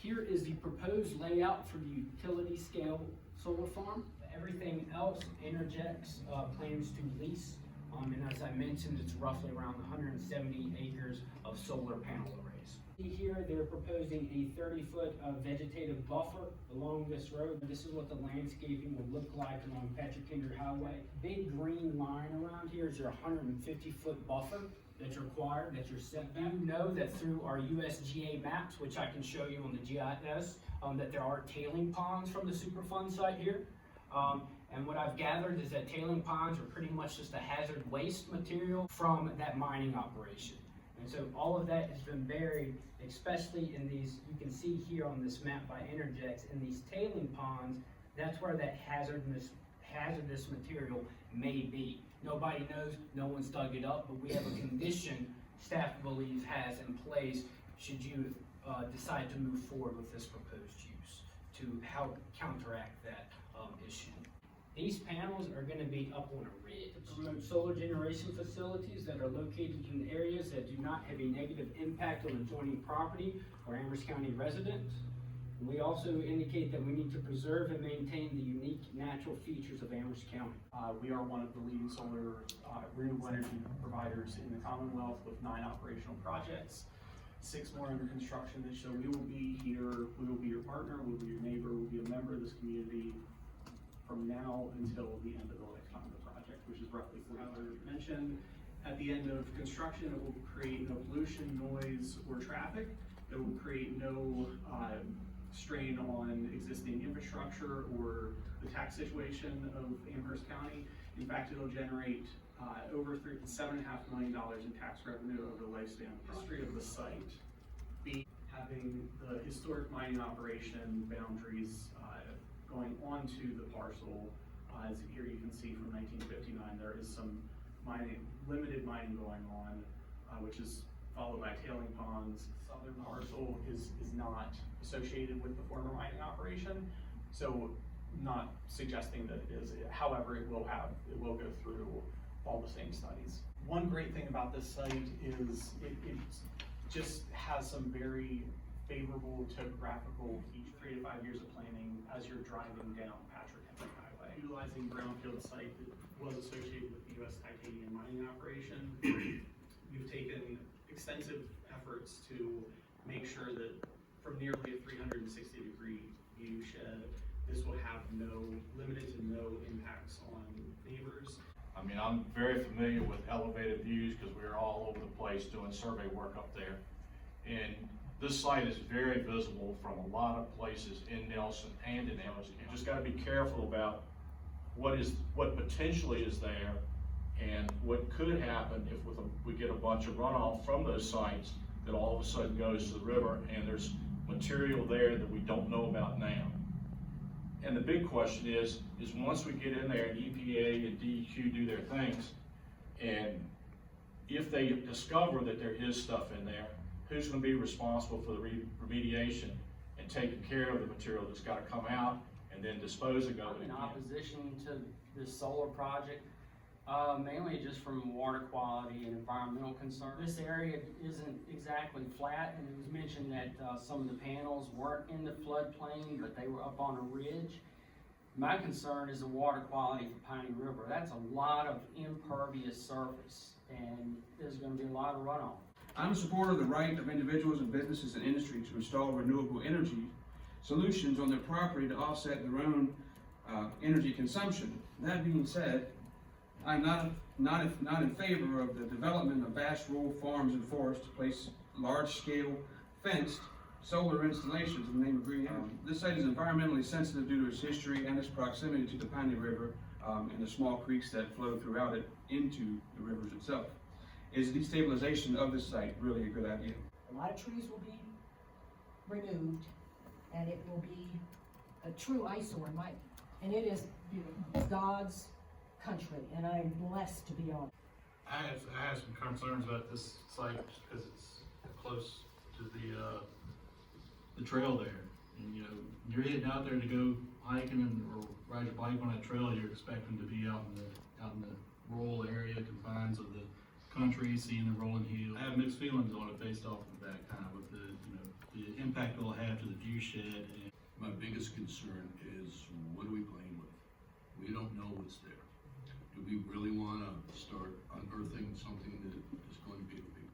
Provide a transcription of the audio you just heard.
Here is the proposed layout for the utility scale solar farm. Everything else Interjects plans to lease. And as I mentioned, it's roughly around 170 acres of solar panel arrays. Here they're proposing a 30-foot vegetative buffer along this road. This is what the landscaping would look like along Patrick Highway. Big green line around here is your 150-foot buffer that's required, that's your setback. You know that through our USGA maps, which I can show you on the GIS, that there are tailing ponds from the Superfund site here. And what I've gathered is that tailing ponds are pretty much just a hazard waste material from that mining operation. And so all of that has been buried, especially in these, you can see here on this map by Interjects, in these tailing ponds, that's where that hazardous material may be. Nobody knows, no one's dug it up, but we have a condition staff believes has in place should you decide to move forward with this proposed use to help counteract that issue. These panels are going to be up on a ridge. Promote solar generation facilities that are located in areas that do not have a negative impact on adjoining property or Amherst County residents. We also indicate that we need to preserve and maintain the unique natural features of Amherst County. We are one of the leading solar renewable energy providers in the Commonwealth with 9 operational projects, 6 more under construction. So we will be here, we will be your partner, we will be your neighbor, we will be a member of this community from now until the end of the lifetime of the project, which is roughly 4 years. Mentioned at the end of construction, it will create no pollution, noise, or traffic. It will create no strain on existing infrastructure or the tax situation of Amherst County. In fact, it'll generate over $7.5 million in tax revenue over the lifespan. History of the site, having the historic mining operation boundaries going onto the parcel. As here you can see from 1959, there is some limited mining going on, which is followed by tailing ponds. Southern parcel is not associated with the former mining operation, so not suggesting that it is. However, it will go through all the same studies. One great thing about this site is it just has some very favorable topographical features. 3 to 5 years of planning as you're driving down Patrick Henry Highway. Utilizing brownfield site that was associated with the U.S. titanium mining operation. We've taken extensive efforts to make sure that from nearly a 360-degree view shed, this will have limited to no impacts on neighbors. I mean, I'm very familiar with elevated views because we're all over the place doing survey work up there. And this site is very visible from a lot of places in Nelson and in Amherst County. You just got to be careful about what potentially is there and what could happen if we get a bunch of runoff from those sites that all of a sudden goes to the river and there's material there that we don't know about now. And the big question is once we get in there and EPA and DEQ do their things, and if they discover that there is stuff in there, who's going to be responsible for the remediation and taking care of the material that's got to come out and then disposing of it? In opposition to this solar project, mainly just from water quality and environmental concerns. This area isn't exactly flat, and it was mentioned that some of the panels weren't in the floodplain, but they were up on a ridge. My concern is the water quality for Piney River. That's a lot of impervious surface, and there's going to be a lot of runoff. I'm a supporter of the right of individuals and businesses and industry to install renewable energy solutions on their property to offset their own energy consumption. That being said, I'm not in favor of the development of vast rural farms and forests to place large-scale fenced solar installations in the name of green energy. This site is environmentally sensitive due to its history and its proximity to the Piney River and the small creeks that flow throughout it into the rivers itself. Is destabilization of this site really a good idea? A lot of trees will be removed, and it will be a true eyesore and it is God's country, and I'm blessed to be on it. I have some concerns about this site because it's close to the trail there. And you know, you're heading out there to go hiking or ride your bike on that trail, you're expecting to be out in the rural area, confines of the country, seeing the rolling hills. I have mixed feelings on it based off of that kind of with the, you know, the impact it'll have to the view shed and My biggest concern is, what are we playing with? We don't know what's there. Do we really wanna start unearthing something that is going to be a big